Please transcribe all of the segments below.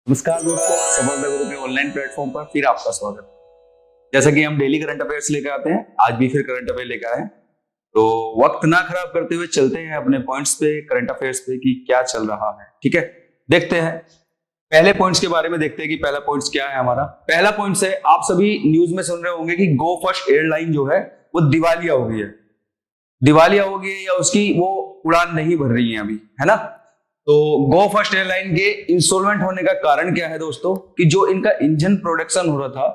नमस्कार दोस्तों, सफलता गुरु के ऑनलाइन प्लेटफॉर्म पर फिर आपका स्वागत। जैसा कि हम डेली करंट अफेयर्स लेकर आते हैं, आज भी फिर करंट अफेयर लेकर आए हैं। तो वक्त ना खराब करते हुए चलते हैं अपने पॉइंट्स पे, करंट अफेयर्स पे कि क्या चल रहा है। ठीक है, देखते हैं पहले पॉइंट्स के बारे में। देखते हैं कि पहला पॉइंट्स क्या है हमारा। पहला पॉइंट्स है, आप सभी न्यूज में सुन रहे होंगे कि गो फर्स्ट एयरलाइन जो है वो दिवालिया हो गई है। दिवालिया हो गई है या उसकी वो उड़ान नहीं भर रही है अभी, है ना। तो गो फर्स्ट एयरलाइन के इंसॉल्वेंट होने का कारण क्या है दोस्तों, कि जो इनका इंजन प्रोडक्शन हो रहा था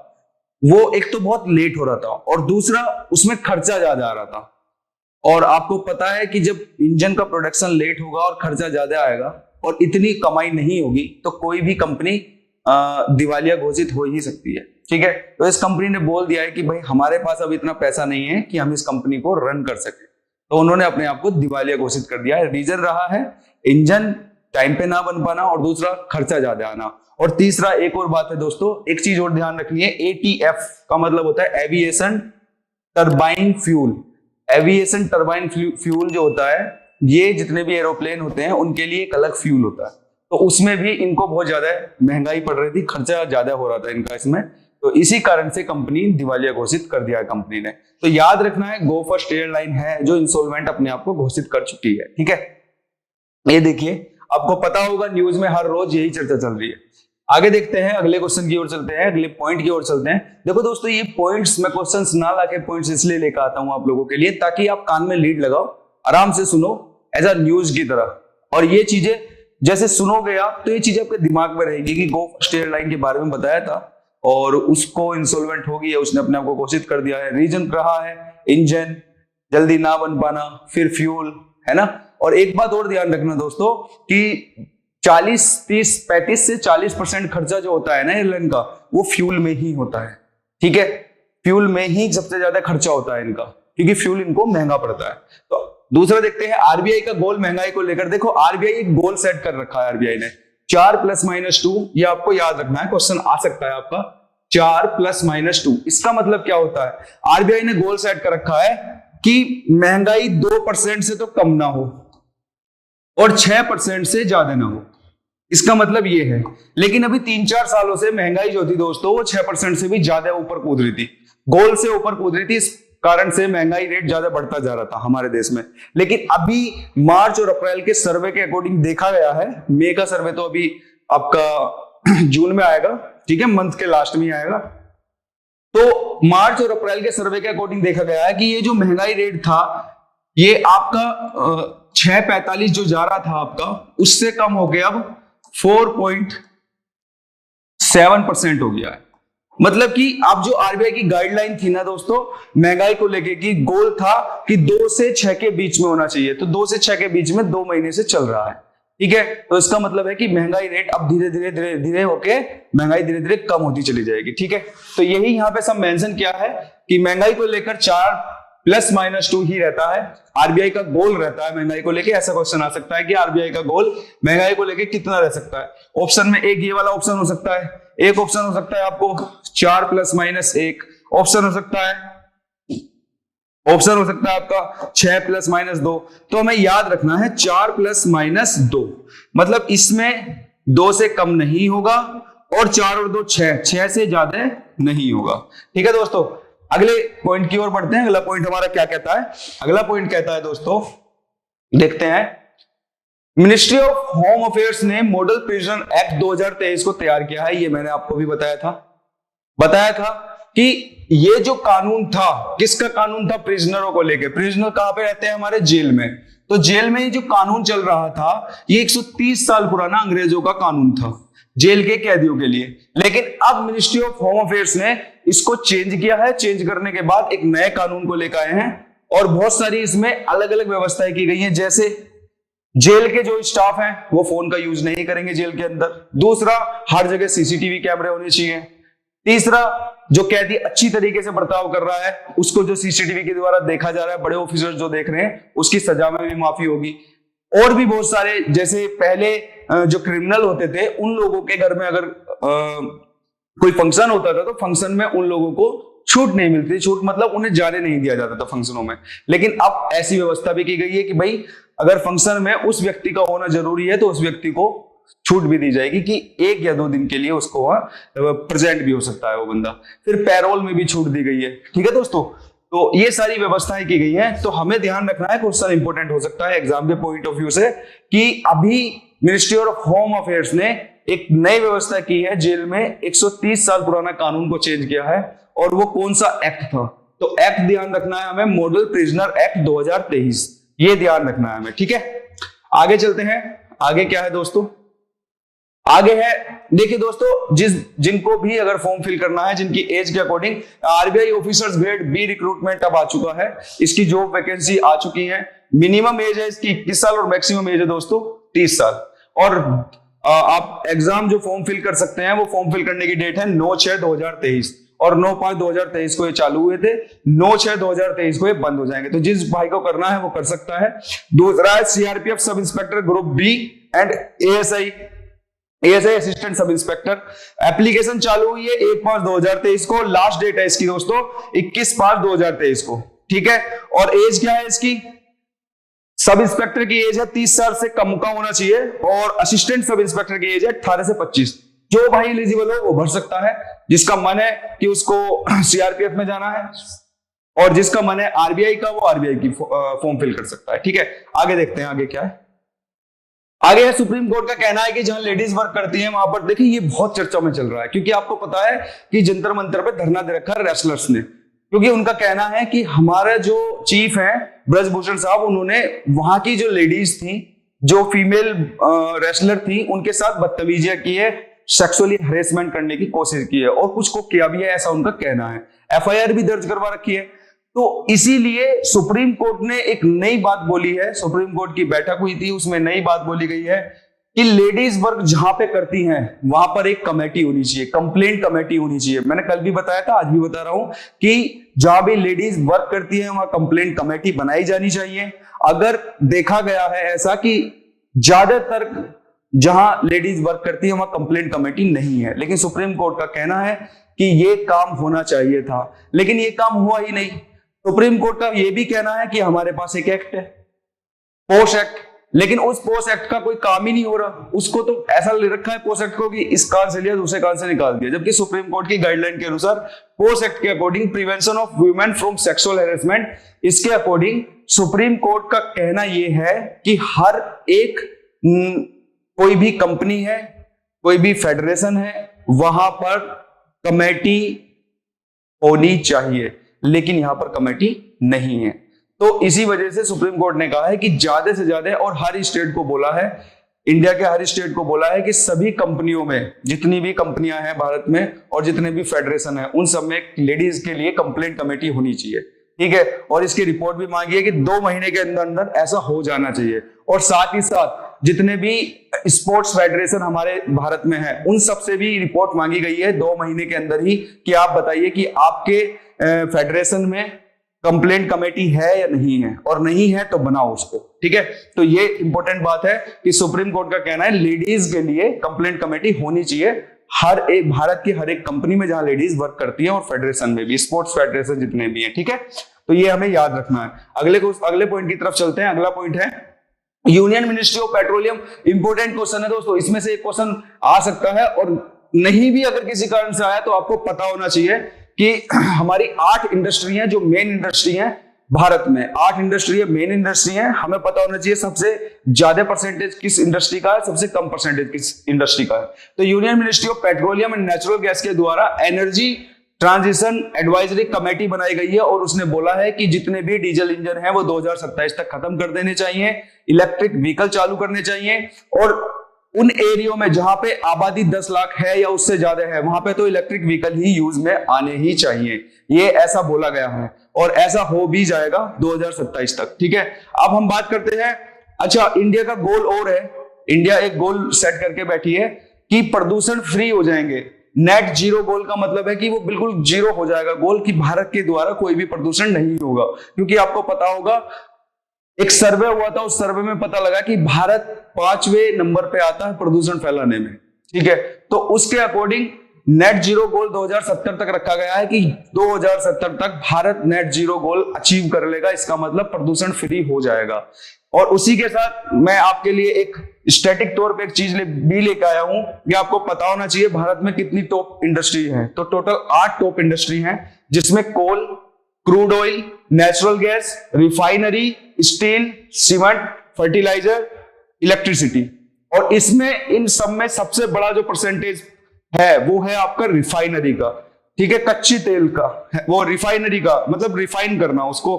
वो एक तो बहुत लेट हो रहा था और दूसरा उसमें खर्चा ज्यादा आ रहा था। और आपको पता है कि जब इंजन का प्रोडक्शन लेट होगा और खर्चा ज्यादा आएगा और इतनी कमाई नहीं होगी तो कोई भी कंपनी दिवालिया घोषित हो ही सकती है। ठीक है, तो इस कंपनी ने बोल दिया है कि भाई हमारे पास अब इतना पैसा नहीं है कि हम इस कंपनी को रन कर सके, तो उन्होंने अपने आप को दिवालिया घोषित कर दिया है। रीजन रहा है इंजन टाइम पे ना बन पाना और दूसरा खर्चा ज्यादा आना। और तीसरा एक और बात है दोस्तों, एक चीज और ध्यान रखनी है, एटीएफ का मतलब होता है aviation turbine fuel. Aviation turbine fuel जो होता है, ये जितने भी एरोप्लेन होते हैं उनके लिए एक अलग फ्यूल होता है। तो उसमें भी इनको बहुत ज्यादा महंगाई पड़ रही थी, खर्चा ज्यादा हो रहा था इनका इसमें, तो इसी कारण से कंपनी दिवालिया घोषित कर दिया है कंपनी ने। तो याद रखना है, गो फर्स्ट एयरलाइन है जो इंसॉल्वेंट अपने आप को घोषित कर चुकी है। ठीक है, ये देखिए, आपको पता होगा न्यूज में हर रोज यही चर्चा चल रही है। आगे देखते हैं, अगले क्वेश्चन की ओर चलते हैं, अगले पॉइंट की ओर चलते हैं। देखो दोस्तों, ये पॉइंट्स मैं क्वेश्चंस ना लाके पॉइंट्स इसलिए लेकर आता हूं आप लोगों के लिए, ताकि आप कान में लीड लगाओ, आराम से सुनो एज अ न्यूज की तरह। और ये चीजें जैसे सुनोगे आप तो ये चीजें आपके दिमाग में रहेगी कि गो फर्स्ट एयरलाइन के बारे में बताया था और उसको इंसॉल्वेंट हो गई है, उसने अपने आप को घोषित कर दिया है। रीजन रहा है इंजन जल्दी ना बन पाना, फिर फ्यूल, है ना। और एक बात और ध्यान रखना दोस्तों कि 40, 30, 35 से 40% खर्चा जो होता है ना एयरलाइन का, वो फ्यूल में ही होता है। ठीक है, फ्यूल में ही सबसे ज्यादा खर्चा होता है इनका, क्योंकि फ्यूल इनको महंगा पड़ता है। तो दूसरा देखते हैं आरबीआई का गोल महंगाई को लेकर। देखो आरबीआई एक गोल सेट कर रखा है आरबीआई ने, 4+-2। ये आपको याद रखना है, क्वेश्चन आ सकता है आपका, 4+-2। इसका मतलब क्या होता है, आरबीआई ने गोल सेट कर रखा है कि महंगाई 2% से तो कम ना हो और 6% से ज्यादा ना हो। इसका मतलब ये है, लेकिन अभी 3-4 सालों से महंगाई जो थी दोस्तों वो 6% से भी ज्यादा ऊपर कूद रही थी, गोल से ऊपर कूद रही थी। इस कारण से महंगाई रेट ज्यादा बढ़ता जा रहा था हमारे देश में। लेकिन अभी मार्च और अप्रैल के सर्वे के अकॉर्डिंग देखा गया है, मई का सर्वे तो अभी आपका जून में आएगा, ठीक है, मंथ के लास्ट में आएगा। तो मार्च और अप्रैल के सर्वे के अकॉर्डिंग देखा गया है कि ये जो महंगाई रेट था ये आपका 6.45 जो जा रहा था आपका, उससे कम हो गया, अब 4.7% हो गया है। मतलब कि अब जो आरबीआई की गाइडलाइन थी ना दोस्तों महंगाई को लेके, कि गोल था कि 2 से 6 के बीच में होना चाहिए, तो 2 से 6 के बीच में 2 महीने से चल रहा है। ठीक है, तो इसका मतलब है कि महंगाई रेट अब धीरे धीरे धीरे धीरे होके महंगाई धीरे धीरे कम होती चली जाएगी। ठीक है, तो यही यहाँ पे सब मेंशन किया है कि महंगाई को लेकर 4+-2 ही रहता है, आरबीआई का गोल रहता है महंगाई को लेके। ऐसा क्वेश्चन आ सकता है कि आरबीआई का गोल महंगाई को लेके कितना रह सकता है। ऑप्शन में एक ये वाला ऑप्शन हो सकता है, एक ऑप्शन हो सकता है आपको 4+-1, ऑप्शन हो सकता है आपका 6+-2। तो हमें याद रखना है 4+-2, मतलब इसमें 2 से कम नहीं होगा और 4 और 2 6 से ज्यादा नहीं होगा। ठीक है दोस्तों, अगले पॉइंट की ओर बढ़ते हैं। अगला पॉइंट हमारा क्या कहता है, अगला पॉइंट कहता है दोस्तों, देखते हैं, मिनिस्ट्री ऑफ होम अफेयर्स ने मॉडल प्रिजनर एक्ट 2023 को तैयार किया है। ये मैंने आपको भी बताया था कि ये जो कानून था, किसका कानून था, प्रिजनरों को लेके। प्रिजनर कहां पे रहते हैं, हमारे जेल में। तो जेल में ये जो कानून चल रहा था ये 130 साल पुराना अंग्रेजों का कानून था जेल के कैदियों के लिए। लेकिन अब मिनिस्ट्री ऑफ होम अफेयर्स ने इसको चेंज किया है। चेंज करने के बाद एक नए कानून को लेकर आए हैं और बहुत सारी इसमें अलग अलग व्यवस्थाएं की गई हैं। जैसे जेल के जो स्टाफ हैं वो फोन का यूज नहीं करेंगे जेल के अंदर। दूसरा, हर जगह सीसीटीवी कैमरे होने चाहिए। तीसरा, जो कैदी अच्छी तरीके से बर्ताव कर रहा है उसको जो सीसीटीवी के द्वारा देखा जा रहा है, बड़े ऑफिसर जो देख रहे हैं, उसकी सजा में भी माफी होगी। और भी बहुत सारे, जैसे पहले जो क्रिमिनल होते थे उन लोगों के घर में अगर कोई फंक्शन होता था तो फंक्शन में उन लोगों को छूट नहीं मिलती। छूट मतलब उन्हें जाने नहीं दिया जाता था फंक्शनों में। लेकिन अब ऐसी व्यवस्था भी की गई है कि भाई अगर फंक्शन में उस व्यक्ति का होना जरूरी है तो उस व्यक्ति को छूट भी दी जाएगी कि 1 या 2 दिन के लिए उसको प्रेजेंट भी हो सकता है वो बंदा। फिर पैरोल में भी छूट दी गई है। ठीक है दोस्तों, तो ये सारी व्यवस्थाएं की गई हैं। तो हमें ध्यान रखना है, क्वेश्चन इंपॉर्टेंट हो सकता है एग्जाम के पॉइंट ऑफ व्यू से, कि अभी मिनिस्ट्री ऑफ होम अफेयर्स ने एक नई व्यवस्था की है, जेल में 130 साल पुराना कानून को चेंज किया है। और वो कौन सा एक्ट था? तो एक्ट ध्यान रखना है हमें, मॉडल प्रिजनर एक्ट 2023, ये ध्यान रखना है हमें। ठीक है, आगे चलते हैं। आगे क्या है दोस्तों? आगे है, देखिए दोस्तों, जिनको भी अगर फॉर्म फिल करना है, जिनकी एज के according, RBI officers grade B recruitment अब आ चुका है, इसकी जॉब वैकेंसी आ चुकी है। मिनिमम एज है इसकी 21 साल और मैक्सिमम एज है दोस्तों 30 साल। और आप एग्जाम जो फॉर्म फिल कर सकते हैं, वो फॉर्म फिल करने की डेट है 9/6/2023 और 9/5/2023 को ये चालू हुए थे, 9/6/2023 को ये बंद हो जाएंगे। तो जिस भाई को करना है वो कर सकता है। दूसरा है CRPF sub inspector group B and ASI assistant sub inspector. Application चालू हुई है 1/5/2023 को, लास्ट डेट है इसकी दोस्तों 21/5/2023 को। ठीक है, और एज क्या है इसकी? सब इंस्पेक्टर की एज है 30 साल से कम का होना चाहिए और असिस्टेंट सब इंस्पेक्टर की एज है 18 से 25। जो भाई एलिजिबल हो वो भर सकता है, जिसका मन है कि उसको सीआरपीएफ में जाना है, और जिसका मन है आरबीआई का, वो आरबीआई की फॉर्म फिल कर सकता है। ठीक है, आगे देखते हैं आगे क्या है। आगे है, सुप्रीम कोर्ट का कहना है कि जहां लेडीज वर्क करती हैं वहां पर, देखिए ये बहुत चर्चा में चल रहा है, क्योंकि आपको पता है कि जंतर मंतर पे धरना दे रखा है रेसलर्स ने, क्योंकि उनका कहना है कि हमारा जो चीफ है ब्रजभूषण साहब, उन्होंने वहां की जो लेडीज थी, जो फीमेल रेसलर थी, उनके साथ बदतमीजियां की है, सेक्सुअली हरेसमेंट करने की कोशिश की है और कुछ को किया भी है, ऐसा उनका कहना है। एफआईआर भी दर्ज करवा रखी है। तो इसीलिए सुप्रीम कोर्ट ने एक नई बात बोली है, सुप्रीम कोर्ट की बैठक हुई थी, उसमें नई बात बोली गई है कि लेडीज वर्क जहां पे करती हैं वहां पर एक कमेटी होनी चाहिए, कंप्लेंट कमेटी होनी चाहिए। मैंने कल भी बताया था, आज भी बता रहा हूं कि जहां भी लेडीज वर्क करती है वहां कंप्लेंट कमेटी बनाई जानी चाहिए। अगर देखा गया है ऐसा कि ज्यादातर जहां लेडीज वर्क करती है वहां कंप्लेंट कमेटी नहीं है, लेकिन सुप्रीम कोर्ट का कहना है कि ये काम होना चाहिए था, लेकिन ये काम हुआ ही नहीं। सुप्रीम कोर्ट का ये भी कहना है कि हमारे पास एक एक्ट है, पोश एक्ट, लेकिन उस पोश एक्ट का कोई काम ही नहीं हो रहा। उसको तो ऐसा ले रखा है पोश एक्ट को कि इस कान से लिया दूसरे कान से निकाल दिया, जबकि सुप्रीम कोर्ट की गाइडलाइन के अनुसार पोश एक्ट के according prevention of women from sexual harassment, इसके अकॉर्डिंग सुप्रीम कोर्ट का कहना यह है कि हर एक कोई भी कंपनी है, कोई भी फेडरेशन है, वहां पर कमेटी होनी चाहिए, लेकिन यहां पर कमेटी नहीं है। तो इसी वजह से सुप्रीम कोर्ट ने कहा है कि ज्यादा से ज्यादा, और हर स्टेट को बोला है, इंडिया के हर स्टेट को बोला है कि सभी कंपनियों में, जितनी भी कंपनियां हैं भारत में और जितने भी फेडरेशन है, उन सब में लेडीज के लिए कंप्लेंट कमेटी होनी चाहिए। ठीक है, और इसकी रिपोर्ट भी मांगी है कि 2 महीने के अंदर अंदर ऐसा हो जाना चाहिए। और साथ ही साथ जितने भी स्पोर्ट्स फेडरेशन हमारे भारत में है, उन सब से भी रिपोर्ट मांगी गई है 2 महीने के अंदर ही, कि आप बताइए कि आपके फेडरेशन में कंप्लेंट कमेटी है या नहीं है, और नहीं है तो बनाओ उसको। ठीक है, तो ये इंपॉर्टेंट बात है कि सुप्रीम कोर्ट का कहना है लेडीज के लिए कंप्लेंट कमेटी होनी चाहिए हर एक, भारत की हर एक कंपनी में जहां लेडीज वर्क करती हैं, और फेडरेशन में भी, स्पोर्ट्स फेडरेशन जितने भी हैं। ठीक है, तो ये हमें याद रखना है। अगले पॉइंट की तरफ चलते हैं। अगला पॉइंट है union ministry of petroleum. Important question है दोस्तों, इसमें से एक क्वेश्चन आ सकता है, और नहीं भी अगर किसी कारण से आया तो आपको पता होना चाहिए कि हमारी 8 इंडस्ट्री हैं जो मेन इंडस्ट्री हैं भारत में। 8 इंडस्ट्री है, मेन इंडस्ट्री है। हमें पता होना चाहिए सबसे ज्यादा परसेंटेज किस इंडस्ट्री का है, सबसे कम परसेंटेज किस इंडस्ट्री का है। तो union ministry of petroleum and natural gas के द्वारा एनर्जी ट्रांजिशन एडवाइजरी कमेटी बनाई गई है, और उसने बोला है कि जितने भी डीजल इंजन हैं वो 2027 तक खत्म कर देने चाहिए, इलेक्ट्रिक व्हीकल चालू करने चाहिए, और उन एरियो में जहां पे आबादी 10 लाख है या उससे ज्यादा है, वहां पे तो इलेक्ट्रिक व्हीकल ही यूज में आने ही चाहिए। ये ऐसा बोला गया है, और ऐसा हो भी जाएगा 2027 तक। ठीक है, अब हम बात करते हैं, अच्छा इंडिया का गोल और है, इंडिया एक गोल सेट करके बैठी है कि प्रदूषण फ्री हो जाएंगे। नेट जीरो गोल का मतलब है कि वो बिल्कुल जीरो हो जाएगा गोल, कि भारत के द्वारा कोई भी प्रदूषण नहीं होगा। क्योंकि आपको पता होगा एक सर्वे हुआ था, उस सर्वे में पता लगा कि भारत 5वें नंबर पे आता है प्रदूषण फैलाने में। ठीक है, तो उसके अकॉर्डिंग नेट जीरो गोल 2070 तक रखा गया है कि 2070 तक Bharat net zero goal achieve कर लेगा। इसका मतलब प्रदूषण फ्री हो जाएगा। और उसी के साथ मैं आपके लिए एक स्टैटिक तौर पे एक चीज भी लेकर आया हूं। ये आपको पता होना चाहिए भारत में कितनी टॉप इंडस्ट्री है। तो टोटल 8 टॉप इंडस्ट्री हैं, जिसमें coal, crude oil, natural gas, refinery, steel, cement, fertiliser, electricity. और इसमें इन सब में सबसे बड़ा जो परसेंटेज है वो है आपका रिफाइनरी का, ठीक है, कच्चे तेल का। वो रिफाइनरी का मतलब रिफाइन करना उसको,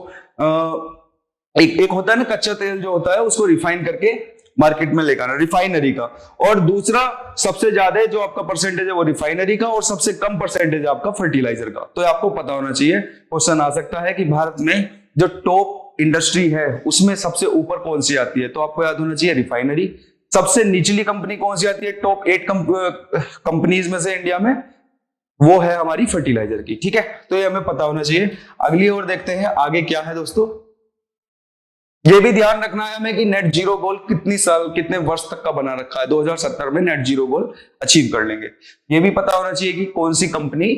एक होता है ना कच्चा तेल जो होता है उसको रिफाइन करके मार्केट में लेकर आना, रिफाइनरी का। और दूसरा सबसे ज्यादा जो आपका परसेंटेज है वो रिफाइनरी का, और सबसे कम परसेंटेज आपका फर्टिलाइजर का। तो आपको पता होना चाहिए, क्वेश्चन आ सकता है कि भारत में जो टॉप इंडस्ट्री है उसमें सबसे ऊपर कौन सी आती है। तो आपको याद होना चाहिए रिफाइनरी। सबसे निचली कंपनी कौन सी आती है टॉप 8 कंपनीज में से इंडिया में, वो है हमारी फर्टिलाइजर की, ठीक है। तो ये हमें पता होना चाहिए। अगली ओर देखते हैं आगे क्या है दोस्तों। ये भी ध्यान रखना है हमें कि नेट जीरो गोल कितने वर्ष तक का बना रखा है। 2070 में नेट जीरो गोल अचीव कर लेंगे। ये भी पता होना चाहिए कि कौन सी कंपनी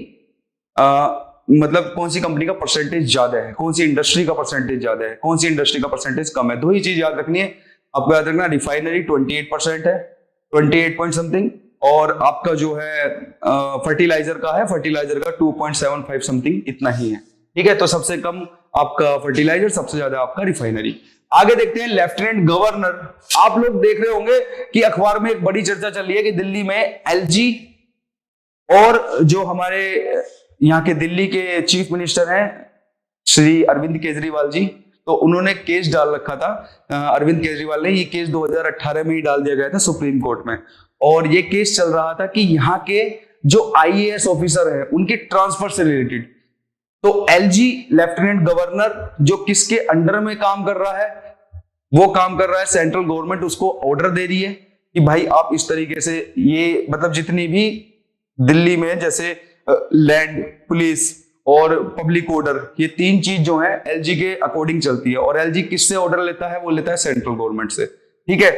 मतलब कौन सी कंपनी का परसेंटेज ज्यादा है, कौन सी इंडस्ट्री का परसेंटेज ज्यादा है, कौन सी इंडस्ट्री का परसेंटेज कम है। दो ही चीज याद रखनी है आपको। याद रखना रिफाइनरी 28% है, 28 पॉइंट समथिंग, और आपका जो है फर्टिलाइजर का है, फर्टिलाइजर का 2.75 समथिंग इतना ही है, ठीक है। तो सबसे कम आपका फर्टिलाइजर, सबसे ज्यादा आपका रिफाइनरी। आगे देखते हैं लेफ्टिनेंट गवर्नर। आप लोग देख रहे होंगे कि अखबार में एक बड़ी चर्चा चल रही है कि दिल्ली में एलजी और जो हमारे यहाँ के दिल्ली के चीफ मिनिस्टर हैं श्री अरविंद केजरीवाल जी, तो उन्होंने केस डाल रखा था। अरविंद केजरीवाल ने ये केस 2018 में ही डाल दिया गया था सुप्रीम कोर्ट में। और ये केस चल रहा था कि यहाँ के जो आईएएस ऑफिसर है उनके ट्रांसफर से रिलेटेड। तो एलजी लेफ्टिनेंट गवर्नर जो किसके अंडर में काम कर रहा है, वो काम कर रहा है सेंट्रल गवर्नमेंट उसको ऑर्डर दे रही है कि भाई आप इस तरीके से ये मतलब जितनी भी दिल्ली में जैसे लैंड, पुलिस और पब्लिक ऑर्डर, ये 3 चीज जो है एलजी के अकॉर्डिंग चलती है। और एलजी किससे ऑर्डर लेता है, वो लेता है सेंट्रल गवर्नमेंट से, ठीक है।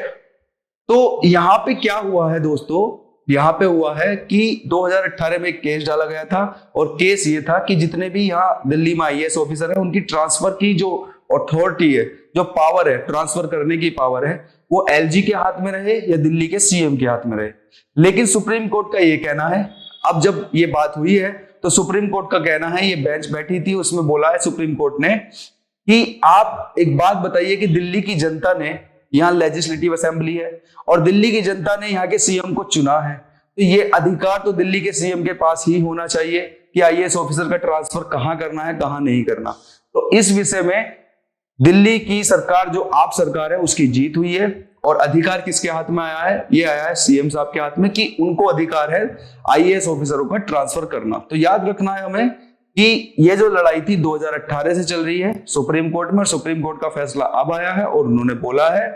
तो यहां पे क्या हुआ है दोस्तों, यहां पे हुआ है कि 2018 में एक केस डाला गया था, और केस ये था कि जितने भी यहाँ दिल्ली में आईएएस ऑफिसर है उनकी ट्रांसफर की जो अथॉरिटी है, जो पावर है, ट्रांसफर करने की पावर है, वो एलजी के हाथ में रहे या दिल्ली के सीएम के हाथ में रहे। लेकिन सुप्रीम कोर्ट का ये कहना है, अब जब ये बात हुई है तो सुप्रीम कोर्ट का कहना है, ये बेंच बैठी थी उसमें बोला है सुप्रीम कोर्ट ने कि आप एक बात बताइए कि दिल्ली की जनता ने, यहाँ लेजिस्लेटिव असेंबली है और दिल्ली की जनता ने यहाँ के सीएम को चुना है, तो ये अधिकार तो दिल्ली के सीएम के पास ही होना चाहिए कि आईएएस ऑफिसर का ट्रांसफर कहाँ करना है, कहाँ नहीं करना। तो इस विषय में दिल्ली की सरकार, जो आप सरकार है, उसकी जीत हुई है। और अधिकार किसके हाथ में आया है, ये आया है सीएम साहब के हाथ में कि उनको अधिकार है आईएएस ऑफिसरों का ट्रांसफर करना। तो याद रखना है हमें कि ये जो लड़ाई थी 2018 से चल रही है सुप्रीम कोर्ट में, और सुप्रीम कोर्ट का फैसला अब आया है और उन्होंने बोला है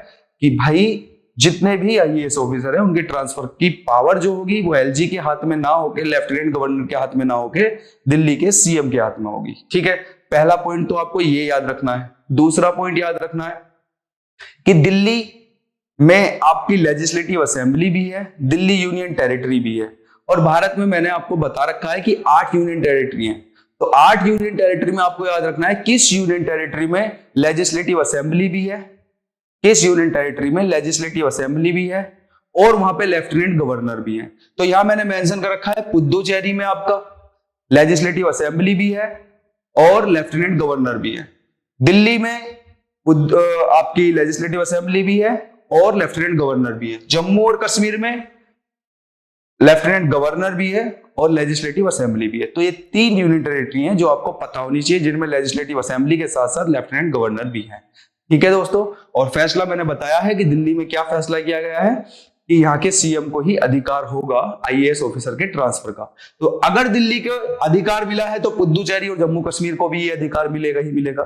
कि भाई जितने भी आईएएस ऑफिसर हैं उनकी ट्रांसफर की पावर जो होगी वो एलजी के हाथ में ना होके, लेफ्टिनेंट गवर्नर के हाथ में ना होके, दिल्ली के सीएम के हाथ में होगी, ठीक है। पहला पॉइंट तो आपको ये याद रखना है। दूसरा पॉइंट याद रखना है कि दिल्ली में आपकी लेजिस्लेटिव असेंबली भी है, दिल्ली यूनियन टेरिटरी भी है, और भारत में मैंने आपको बता रखा है कि 8 यूनियन टेरिटरी हैं। तो 8 यूनियन टेरिटरी में आपको याद रखना है किस यूनियन टेरिटरी में लेजिस्लेटिव असेंबली भी है, किस यूनियन टेरिटरी में लेजिस्लेटिव असेंबली भी है, और वहां पे लेफ्टिनेंट गवर्नर भी है। तो यहां मैंने मेंशन कर रखा है पुदुचेरी में आपका लेजिस्लेटिव असेंबली भी है और लेफ्टिनेंट गवर्नर भी है। दिल्ली में आपकी लेजिस्लेटिव असेंबली भी है और लेफ्टिनेंट गवर्नर भी है। जम्मू और कश्मीर में लेफ्टिनेंट गवर्नर भी है और लेजिस्लेटिव असेंबली भी है। तो ये 3 यूनियन टेरिटरी हैं जो आपको पता होनी चाहिए, जिनमें लेजिस्लेटिव असेंबली के साथ साथ लेफ्टिनेंट गवर्नर भी है, ठीक है दोस्तों। और फैसला मैंने बताया है कि दिल्ली में क्या फैसला किया गया है कि यहाँ के सीएम को ही अधिकार होगा आईएएस ऑफिसर के ट्रांसफर का। तो अगर दिल्ली को अधिकार मिला है तो पुदुचेरी और जम्मू कश्मीर को भी ये अधिकार मिलेगा ही मिलेगा।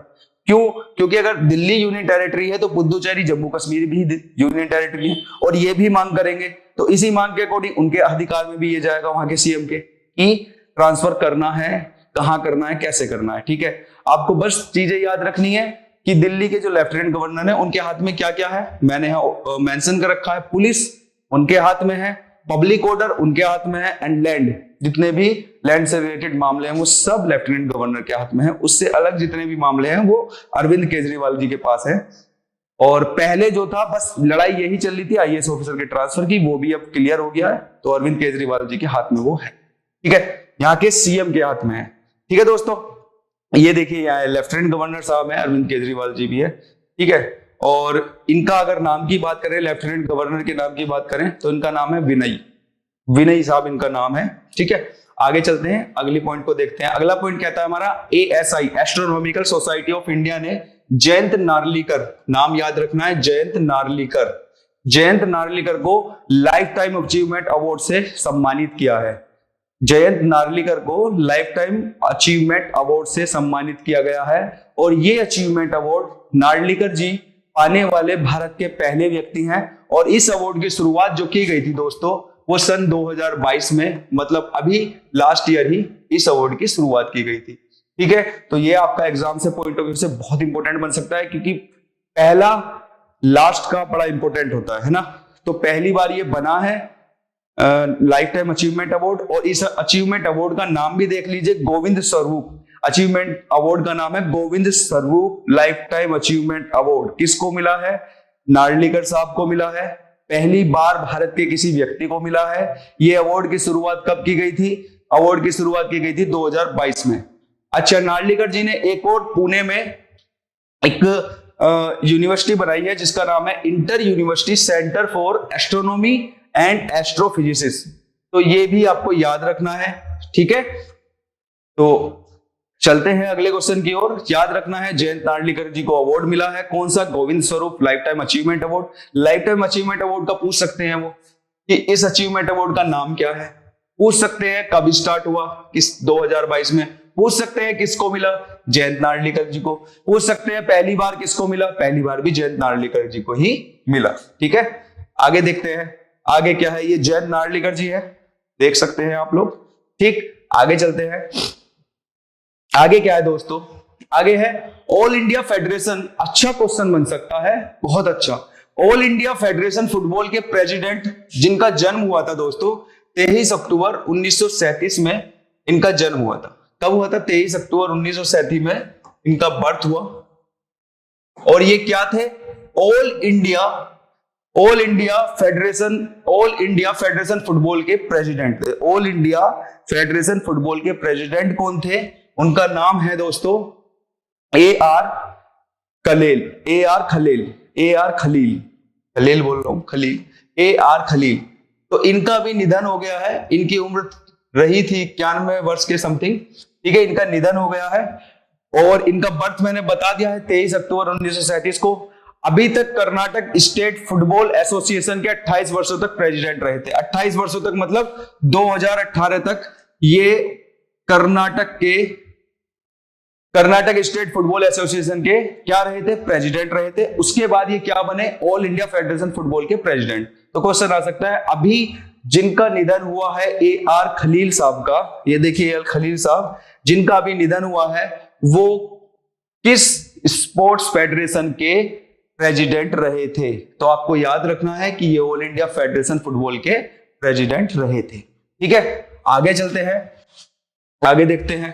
क्यों? क्योंकि अगर दिल्ली यूनियन टेरिटरी है तो पुदुचेरी, जम्मू कश्मीर भी यूनियन टेरिटरी है, और ये भी मांग करेंगे। तो इसी मांग के अकॉर्डिंग उनके अधिकार में भी ये जाएगा वहां के सीएम के कि ट्रांसफर करना है, कहां करना है, कैसे करना है, ठीक है। आपको बस चीजें याद रखनी है कि दिल्ली के जो लेफ्टिनेंट गवर्नर है उनके हाथ में क्या क्या है, मैंने यहाँ मेंशन कर रखा है। पुलिस उनके हाथ में है, पब्लिक ऑर्डर उनके हाथ में है, एंड लैंड, जितने भी लैंड से रिलेटेड मामले हैं वो सब लेफ्टिनेंट गवर्नर के हाथ में है। उससे अलग जितने भी मामले हैं वो अरविंद केजरीवाल जी के पास है, और पहले जो था बस लड़ाई यही चल रही थी आईएएस ऑफिसर के ट्रांसफर की, वो भी अब क्लियर हो गया है। तो अरविंद केजरीवाल जी के हाथ में वो है, ठीक है, यहाँ के सीएम के हाथ में है। ठीक है दोस्तों, ये देखिए यहाँ लेफ्टिनेंट गवर्नर साहब है, अरविंद केजरीवाल जी भी है, ठीक है। और इनका अगर नाम की बात करें, लेफ्टिनेंट गवर्नर के नाम की बात करें, तो इनका नाम है विनय, विनय साहब इनका नाम है, ठीक है। आगे चलते हैं, अगली पॉइंट को देखते हैं। अगला पॉइंट कहता है हमारा ASI astronomical society of India ने जयंत नार्लिकर, नाम याद रखना है, जयंत नार्लिकर, जयंत नार्लिकर को लाइफ टाइम अचीवमेंट अवार्ड से सम्मानित किया है। जयंत नार्लिकर को लाइफ टाइम अचीवमेंट अवार्ड से सम्मानित किया गया है। और ये अचीवमेंट अवार्ड नार्लिकर जी पाने वाले भारत के पहले व्यक्ति हैं। और इस अवार्ड की शुरुआत जो की गई थी दोस्तों, वो सन 2022 में, मतलब अभी लास्ट ईयर ही इस अवार्ड की शुरुआत की गई थी, ठीक है। तो ये आपका एग्जाम से पॉइंट ऑफ व्यू से बहुत इंपॉर्टेंट बन सकता है, क्योंकि पहला लास्ट का बड़ा इंपॉर्टेंट होता है ना। तो पहली बार ये बना है लाइफ टाइम अचीवमेंट अवार्ड। और इस अचीवमेंट अवार्ड का नाम भी देख लीजिए, गोविंद स्वरूप अचीवमेंट अवार्ड का नाम है Govind Swarup life time achievement award. किसको मिला है? नार्लिकर साहब को मिला है, पहली बार भारत के किसी व्यक्ति को मिला है। ये अवार्ड की शुरुआत कब की गई थी? अवार्ड की शुरुआत की गई थी 2022 में। अच्छा, नार्लिकर जी ने एक और पुणे में एक यूनिवर्सिटी बनाई है जिसका नाम है inter university centre for astronomy and astrophysics. तो ये भी आपको याद रखना है, ठीक है। तो चलते हैं अगले क्वेश्चन की ओर। याद रखना है जयंत नार्लिकर जी को अवार्ड मिला है, कौन सा? Govind Swarup life time achievement award. Life time achievement award का पूछ सकते हैं वो कि इस अचीवमेंट अवार्ड का नाम क्या है, पूछ सकते हैं कब स्टार्ट हुआ, किस 2022 में, पूछ सकते हैं किसको मिला, जयंत नार्लिकर जी को, पूछ सकते हैं पहली बार किसको मिला, पहली बार भी जयंत नार्लिकर जी को ही मिला, ठीक है। आगे देखते हैं, आगे क्या है, ये जयंत नार्लिकर जी है, देख सकते हैं आप लोग, ठीक। आगे चलते हैं, आगे क्या है दोस्तों? आगे है ऑल इंडिया फेडरेशन। अच्छा क्वेश्चन बन सकता है, बहुत अच्छा। ऑल इंडिया फेडरेशन फुटबॉल के प्रेसिडेंट जिनका जन्म हुआ था दोस्तों 23 अक्टूबर 1937 में इनका जन्म हुआ था। कब हुआ था? 23 अक्टूबर 1937 में इनका बर्थ हुआ। और ये क्या थे? ऑल इंडिया फेडरेशन फुटबॉल के प्रेसिडेंट थे। ऑल इंडिया फेडरेशन फुटबॉल के प्रेसिडेंट कौन थे? उनका नाम है दोस्तों ए.आर. खलील बोल रहा हूं, खलील, ए.आर. खलील। तो इनका भी निधन हो गया है। इनकी उम्र रही थी 91 वर्ष के समथिंग, ठीक है। इनका निधन हो गया है और इनका बर्थ मैंने बता दिया है 23 अक्टूबर 1937 को। अभी तक कर्नाटक स्टेट फुटबॉल एसोसिएशन के 28 वर्षों तक प्रेसिडेंट रहे थे। 28 वर्षों तक मतलब 2018 तक ये कर्नाटक स्टेट फुटबॉल एसोसिएशन के क्या रहे थे? प्रेसिडेंट रहे थे। उसके बाद ये क्या बने? ऑल इंडिया फेडरेशन फुटबॉल के प्रेसिडेंट। तो क्वेश्चन आ सकता है अभी जिनका निधन हुआ है ए.आर. खलील साहब का, ये देखिए ए.आर. खलील साहब जिनका अभी निधन हुआ है, वो किस स्पोर्ट्स फेडरेशन के प्रेसिडेंट रहे थे? तो आपको याद रखना है कि ये ऑल इंडिया फेडरेशन फुटबॉल के प्रेसिडेंट रहे थे, ठीक है। आगे चलते हैं, आगे देखते हैं।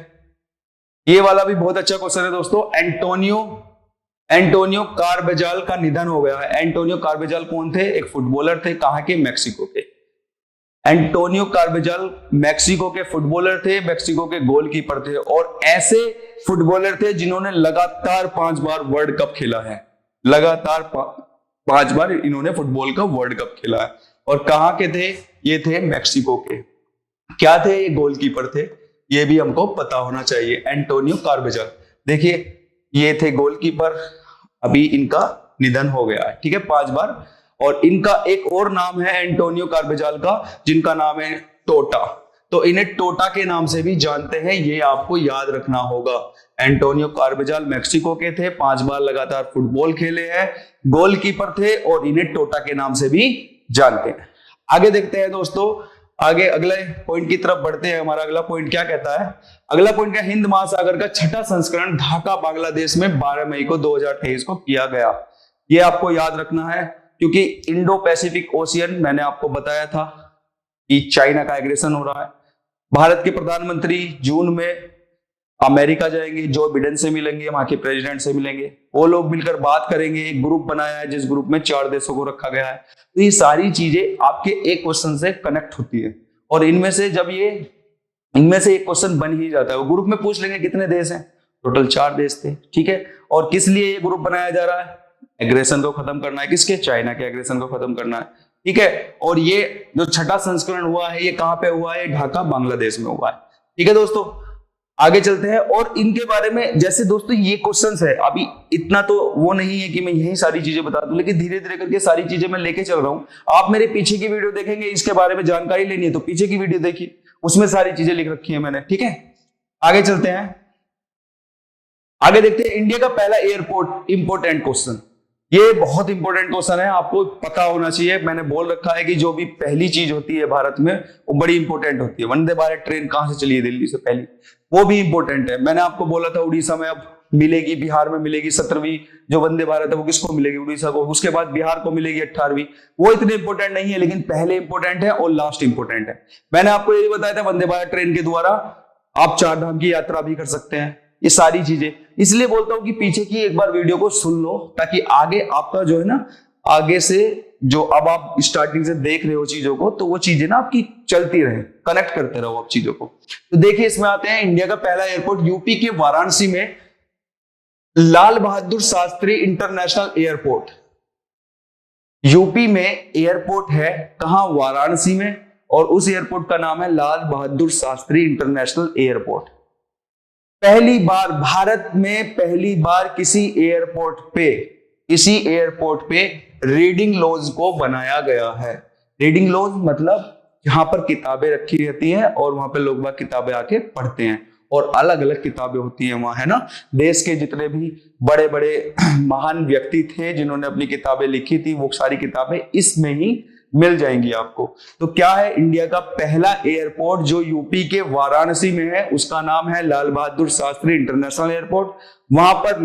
ये वाला भी बहुत अच्छा क्वेश्चन है दोस्तों। एंटोनियो कार्बेजाल का निधन हो गया है। एंटोनियो कार्बेजाल कौन थे? एक फुटबॉलर थे, कहां के? मैक्सिको के। एंटोनियो कार्बेजाल मैक्सिको के फुटबॉलर थे, मैक्सिको के गोलकीपर थे और ऐसे फुटबॉलर थे जिन्होंने लगातार 5 बार वर्ल्ड कप खेला है। लगातार 5 बार इन्होंने फुटबॉल का वर्ल्ड कप खेला है। और कहां के थे? ये थे मैक्सिको के। क्या थे? ये गोलकीपर थे। ये भी हमको पता होना चाहिए। एंटोनियो कार्बेजाल, देखिए ये थे गोलकीपर, अभी इनका निधन हो गया है, ठीक है, 5 बार। और इनका एक और नाम है एंटोनियो कार्बेजाल का, जिनका नाम है टोटा। तो इन्हें टोटा के नाम से भी जानते हैं, ये आपको याद रखना होगा। एंटोनियो कार्बेजाल मैक्सिको के थे, 5 बार लगातार फुटबॉल खेले हैं, गोलकीपर थे और इन्हें टोटा के नाम से भी जानते हैं। आगे देखते हैं दोस्तों, आगे अगले पॉइंट की तरफ बढ़ते हैं। हमारा अगला पॉइंट क्या कहता है? अगला पॉइंट क्या? हिंद महासागर का 6ठा संस्करण ढाका बांग्लादेश में 12 मई को 2023 को किया गया। ये आपको याद रखना है क्योंकि इंडो पैसिफिक ओशियन, मैंने आपको बताया था कि चाइना का एग्रेशन हो रहा है। भारत के प्रधानमंत्री जून में अमेरिका जाएंगे, जो बिडेन से मिलेंगे, वहां के प्रेसिडेंट से मिलेंगे, वो लोग मिलकर बात करेंगे, एक ग्रुप बनाया है जिस ग्रुप में 4 देशों को रखा गया है। तो ये सारी चीजें आपके एक क्वेश्चन से कनेक्ट होती है, और इनमें से एक क्वेश्चन बन ही जाता है। वो ग्रुप में पूछ लेंगे कितने देश हैं, टोटल 4 देश थे, ठीक है। और किस लिए ये ग्रुप बनाया जा रहा है, एग्रेशन को खत्म करना है, किसके, चाइना के एग्रेशन को खत्म करना है, ठीक है। और ये जो छठा संस्करण हुआ है ये कहां पे हुआ है, ढाका बांग्लादेश में हुआ है, ठीक है दोस्तों। आगे चलते हैं, और इनके बारे में जैसे दोस्तों ये क्वेश्चंस है, अभी इतना तो वो नहीं है कि मैं यही सारी चीजें बता दूं, लेकिन धीरे धीरे करके सारी चीजें मैं लेके चल रहा हूं। आप मेरे पीछे की वीडियो देखेंगे, इसके बारे में जानकारी लेनी है तो पीछे की वीडियो देखिए, उसमें सारी चीजें लिख रखी है मैंने, ठीक है। आगे चलते हैं, आगे देखते हैं इंडिया का पहला एयरपोर्ट, इंपोर्टेंट क्वेश्चन। ये बहुत इंपॉर्टेंट क्वेश्चन है, आपको पता होना चाहिए। मैंने बोल रखा है कि जो भी पहली चीज होती है भारत में वो बड़ी इंपॉर्टेंट होती है। वंदे भारत ट्रेन कहां से चली है, दिल्ली से पहली, वो भी इंपॉर्टेंट है। मैंने आपको बोला था उड़ीसा में अब मिलेगी, बिहार में मिलेगी 17वीं जो वंदे भारत है वो किसको मिलेगी, उड़ीसा को। उसके बाद बिहार को मिलेगी 18वीं। वो इतने इंपॉर्टेंट नहीं है, लेकिन पहले इंपॉर्टेंट है और लास्ट इंपॉर्टेंट है। मैंने आपको ये बताया था वंदे भारत ट्रेन के द्वारा आप 4 धाम की यात्रा भी कर सकते हैं। ये सारी चीजें इसलिए बोलता हूं कि पीछे की एक बार वीडियो को सुन लो, ताकि आगे आपका जो है ना, आगे से जो अब आप स्टार्टिंग से देख रहे हो चीजों को, तो वो चीजें ना आपकी चलती रहे, कनेक्ट करते रहो आप चीजों को। तो देखिए इसमें आते हैं, इंडिया का पहला एयरपोर्ट यूपी के वाराणसी में Lal Bahadur Shastri international airport. UP में एयरपोर्ट है कहां, वाराणसी में, और उस एयरपोर्ट का नाम है लाल बहादुर शास्त्री इंटरनेशनल एयरपोर्ट। पहली बार भारत में पहली बार किसी एयरपोर्ट पे रीडिंग लॉज को बनाया गया है। रीडिंग लॉज मतलब यहां पर किताबें रखी रहती हैं और वहां पे लोग बाग किताबें आके पढ़ते हैं, और अलग अलग किताबें होती हैं वहां, है ना। देश के जितने भी बड़े बड़े महान व्यक्ति थे जिन्होंने अपनी किताबें लिखी थी, वो सारी किताबें इसमें ही मिल जाएंगी आपको। तो क्या है, इंडिया का पहला एयरपोर्ट जो यूपी के वाराणसी में है, उसका नाम है लाल बहादुर शास्त्री इंटरनेशनल एयरपोर्ट। वहां पर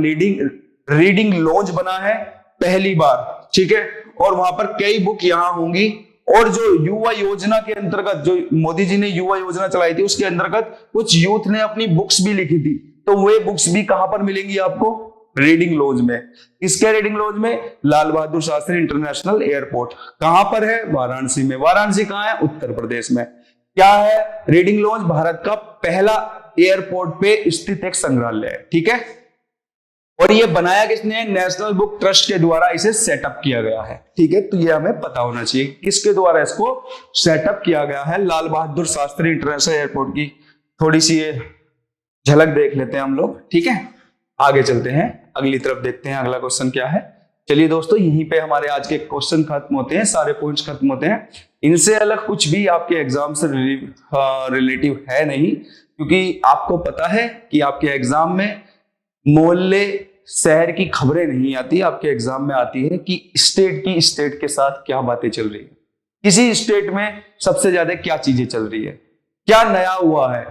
रीडिंग लॉज बना है पहली बार, ठीक है। और वहां पर कई बुक यहां होंगी, और जो युवा योजना के अंतर्गत, जो मोदी जी ने युवा योजना चलाई थी, उसके अंतर्गत कुछ यूथ ने अपनी बुक्स भी लिखी थी, तो वे बुक्स भी कहां पर मिलेंगी आपको, रीडिंग लॉज में। किसके रीडिंग लॉज में, लाल बहादुर शास्त्री इंटरनेशनल एयरपोर्ट। कहां पर है, वाराणसी में। वाराणसी कहां है, उत्तर प्रदेश में। क्या है, रीडिंग लॉज भारत का पहला एयरपोर्ट पे स्थित एक संग्रहालय है, ठीक है। और ये बनाया किसने, नेशनल बुक ट्रस्ट के द्वारा इसे सेटअप किया गया है, ठीक है। तो ये हमें पता होना चाहिए किसके द्वारा इसको सेटअप किया गया है, लाल बहादुर शास्त्री इंटरनेशनल एयरपोर्ट की थोड़ी सी झलक देख लेते हैं हम लोग, ठीक है। आगे चलते हैं, अगली तरफ देखते हैं अगला क्वेश्चन क्या है। चलिए दोस्तों, यहीं पे हमारे आज के क्वेश्चन खत्म होते हैं, सारे पॉइंट्स खत्म होते हैं। इनसे अलग कुछ भी आपके एग्जाम से रिलेटिव है नहीं, क्योंकि आपको पता है कि आपके एग्जाम में मोहल्ले शहर की खबरें नहीं आती, आपके एग्जाम में आती है कि स्टेट के साथ क्या बातें चल रही है, किसी स्टेट में सबसे ज्यादा क्या चीजें चल रही है, क्या नया हुआ है।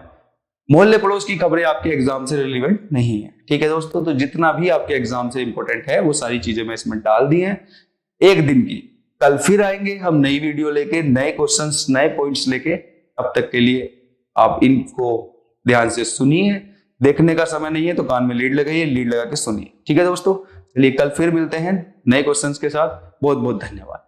मोहल्ले पड़ोस की खबरें आपके एग्जाम से रिलेवेंट नहीं है, ठीक है दोस्तों। तो जितना भी आपके एग्जाम से इंपॉर्टेंट है वो सारी चीजें मैं इसमें डाल दी हैं एक दिन की। कल फिर आएंगे हम नई वीडियो लेके, नए क्वेश्चंस, नए पॉइंट्स लेके। तब तक के लिए आप इनको ध्यान से सुनिए, देखने का समय नहीं है तो कान में लीड लगाइए, लीड लगा के सुनिए, ठीक है दोस्तों। चलिए कल फिर मिलते हैं नए क्वेश्चंस के साथ। बहुत बहुत धन्यवाद।